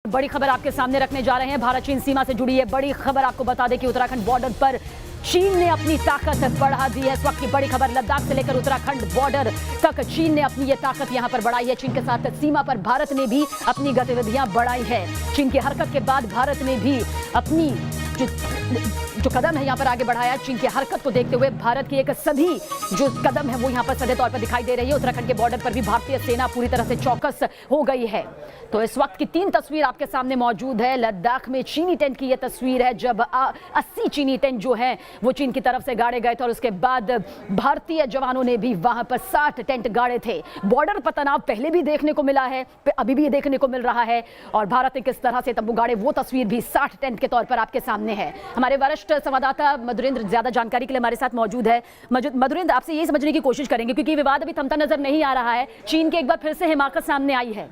बड़ी खबर आपके सामने रखने जा रहे हैं। भारत चीन सीमा से जुड़ी है बड़ी खबर। आपको बता दें कि उत्तराखंड बॉर्डर पर चीन ने अपनी ताकत बढ़ा दी है। इस वक्त की बड़ी खबर, लद्दाख से लेकर उत्तराखंड बॉर्डर तक चीन ने अपनी ये ताकत यहां पर बढ़ाई है। चीन के साथ सीमा पर भारत ने भी अपनी गतिविधियां बढ़ाई है। चीन की हरकत के बाद भारत ने भी अपनी जो कदम है यहां पर आगे बढ़ाया। चीन की हरकत को देखते हुए भारत की एक सभी जो कदम है वो यहां पर सीधे तौर पर दिखाई दे रही है। उत्तराखंड के बॉर्डर पर भी भारतीय सेना पूरी तरह से चौकस हो गई है। तो इस वक्त की 3 तस्वीर आपके सामने मौजूद है। लद्दाख में चीनी टेंट की यह तस्वीर है जब 80 चीनी टेंट जो है वो चीन की तरफ से गाड़े गए थे और उसके बाद भारतीय जवानों ने भी वहां पर 60 टेंट गाड़े थे। बॉर्डर पर तनाव पहले भी देखने को मिला है, अभी भी देखने को मिल रहा है और भारत ने किस तरह से तंबू गाड़े वो तस्वीर भी 60 टेंट के तौर पर आपके सामने है। हमारे वरिष्ठ संवाददाता मधुरेंद्र ज्यादा जानकारी के लिए हमारे साथ मौजूद है। मधुरेंद्र, आपसे यही समझने की कोशिश करेंगे क्योंकि विवाद अभी थमता नजर नहीं आ रहा है। चीन की एक बार फिर से हिमाकत सामने आई है।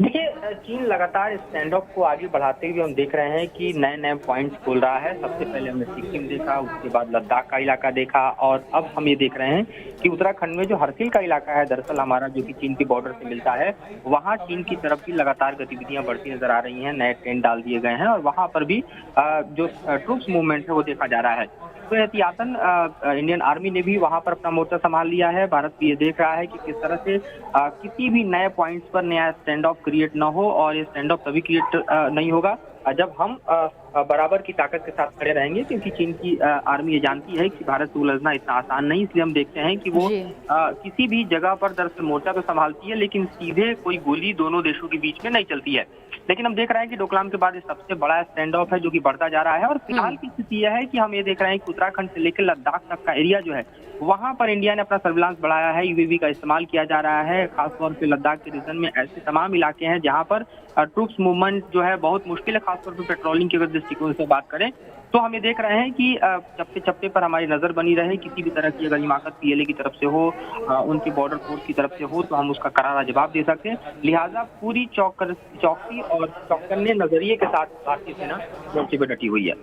देखिए, चीन लगातार स्टैंड ऑफ को आगे बढ़ाते हुए हम देख रहे हैं कि नए नए पॉइंट्स खोल रहा है। सबसे पहले हमने सिक्किम देखा, उसके बाद लद्दाख का इलाका देखा और अब हम ये देख रहे हैं कि उत्तराखंड में जो हरसिल का इलाका है दरअसल हमारा, जो कि चीन के बॉर्डर से मिलता है, वहाँ चीन की तरफ भी लगातार गतिविधियां बढ़ती नजर आ रही हैं। नए टेंट डाल दिए गए हैं और वहाँ पर भी जो ट्रूप्स मूवमेंट है वो देखा जा रहा है। तो एहतियातन इंडियन आर्मी ने भी वहां पर अपना मोर्चा संभाल लिया है। भारत भी ये देख रहा है कि किस तरह से किसी भी नए पॉइंट्स पर नया स्टैंड ऑफ क्रिएट ना हो और ये स्टैंड ऑफ तभी क्रिएट नहीं होगा जब हम बराबर की ताकत के साथ खड़े रहेंगे, क्योंकि चीन की आर्मी ये जानती है कि भारत से उलझना इतना आसान नहीं। इसलिए हम देखते हैं कि वो किसी भी जगह पर दरअसल मोर्चा तो संभालती है लेकिन सीधे कोई गोली दोनों देशों के बीच में नहीं चलती है। लेकिन हम देख रहे हैं कि डोकलाम के बाद ये सबसे बड़ा स्टैंड ऑफ है जो कि बढ़ता जा रहा है और फिलहाल की स्थिति यह है कि हम ये देख रहे हैं कि उत्तराखंड से लेकर लद्दाख तक का एरिया जो है वहां पर इंडिया ने अपना सर्विलांस बढ़ाया है। यूएवी का इस्तेमाल किया जा रहा है। खासतौर पे लद्दाख के रीजन में ऐसे तमाम इलाके हैं जहां पर ट्रूप्स मूवमेंट जो है बहुत मुश्किल है, खासतौर पर पेट्रोलिंग के अगर दृष्टिकोण से बात करें तो हम ये देख रहे हैं कि चप्पे चप्पे पर हमारी नजर बनी रहे। किसी भी तरह की अगर हिमाकत पीएलए की तरफ से हो, उनके बॉर्डर फोर्स की तरफ से हो तो हम उसका करारा जवाब दे सकते हैं। लिहाजा पूरी चौकसी और चौकन्ने नजरिए के साथ भारतीय सेना मोर्चे पर डटी हुई है।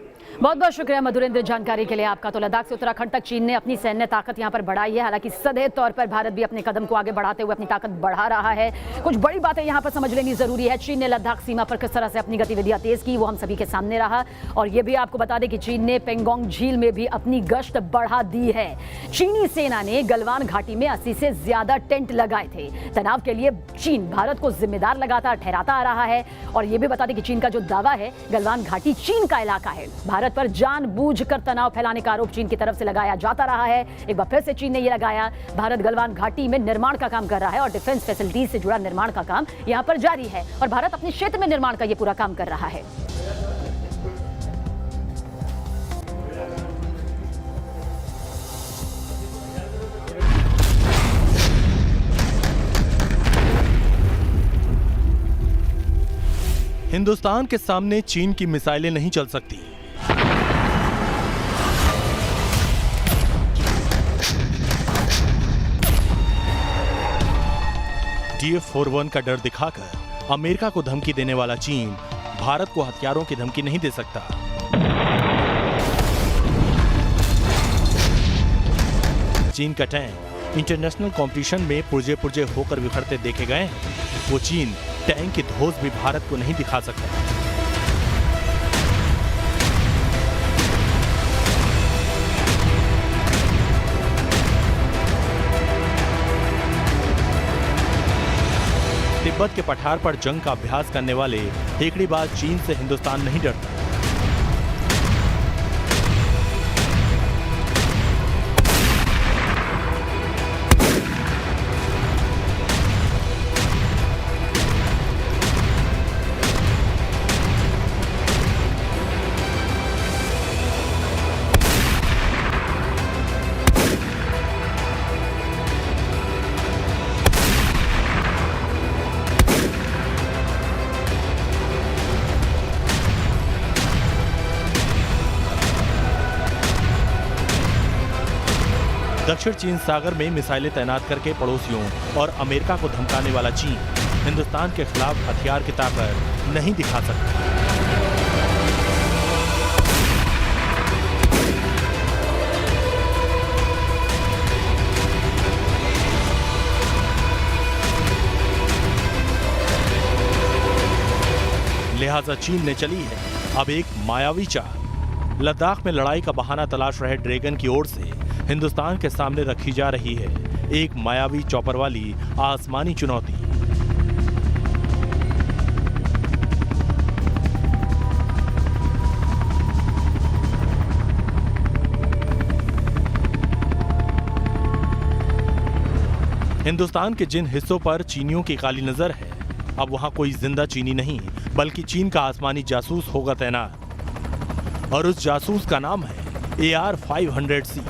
बहुत बहुत शुक्रिया मधुरेंद्र जानकारी के लिए आपका। तो लद्दाख से उत्तराखंड तक चीन ने अपनी सैन्य ताकत यहां पर बढ़ाई है। हालांकि सदैव तौर पर भारत भी अपने कदम को आगे बढ़ाते हुए अपनी ताकत बढ़ा रहा है। कुछ बड़ी बातें यहां पर समझ लेनी जरूरी है। चीन ने लद्दाख सीमा पर किस तरह से अपनी गतिविधियां तेज की वो हम सभी के सामने रहा और ये भी आपको बता दें कि चीन ने पेंगोंग झील में भी अपनी गश्त बढ़ा दी है। चीनी सेना ने गलवान घाटी में 80 से ज्यादा टेंट लगाए थे। तनाव के लिए चीन भारत को जिम्मेदार लगातार ठहराता आ रहा है और ये भी बता दें कि चीन का जो दावा है गलवान घाटी चीन का इलाका है। भारत पर जानबूझकर तनाव फैलाने का आरोप चीन की तरफ से लगाया जाता रहा है। एक बार फिर से चीन ने यह लगाया। भारत गलवान घाटी में निर्माण का काम कर रहा है और डिफेंस फैसिलिटीज से जुड़ा निर्माण का काम यहां पर जारी है और भारत अपने क्षेत्र में निर्माण का यह पूरा काम कर रहा है। हिंदुस्तान के सामने चीन की मिसाइलें नहीं चल सकती। DF-41 का डर दिखाकर अमेरिका को धमकी देने वाला चीन भारत को हथियारों की धमकी नहीं दे सकता। चीन का टैंक इंटरनेशनल कंपटीशन में पुर्जे पुर्जे होकर बिखरते देखे गए हैं। वो चीन टैंक की धौंस भी भारत को नहीं दिखा सकता। तिब्बत के पठार पर जंग का अभ्यास करने वाले हेकड़ीबाज चीन से हिंदुस्तान नहीं डरता। दक्षिण चीन सागर में मिसाइलें तैनात करके पड़ोसियों और अमेरिका को धमकाने वाला चीन हिंदुस्तान के खिलाफ हथियार की ताकत नहीं दिखा सकता। लिहाजा चीन ने चली है अब एक मायावी चाल। लद्दाख में लड़ाई का बहाना तलाश रहे ड्रैगन की ओर से हिंदुस्तान के सामने रखी जा रही है एक मायावी चॉपर वाली आसमानी चुनौती। हिंदुस्तान के जिन हिस्सों पर चीनियों की काली नजर है, अब वहां कोई जिंदा चीनी नहीं बल्कि चीन का आसमानी जासूस होगा तैनात। और उस जासूस का नाम है AR-500C।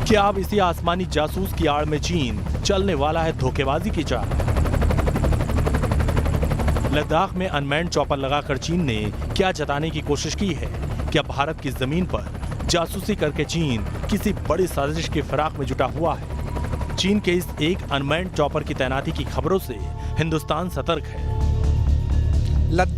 क्या अब इसी आसमानी जासूस की आड़ में चीन चलने वाला है धोखेबाजी की चाल? लद्दाख में अनमैन्ड चॉपर लगाकर चीन ने क्या जताने की कोशिश की है? क्या भारत की जमीन पर जासूसी करके चीन किसी बड़ी साजिश की फिराक में जुटा हुआ है? चीन के इस एक अनमैन्ड चॉपर की तैनाती की खबरों से हिंदुस्तान सतर्क है।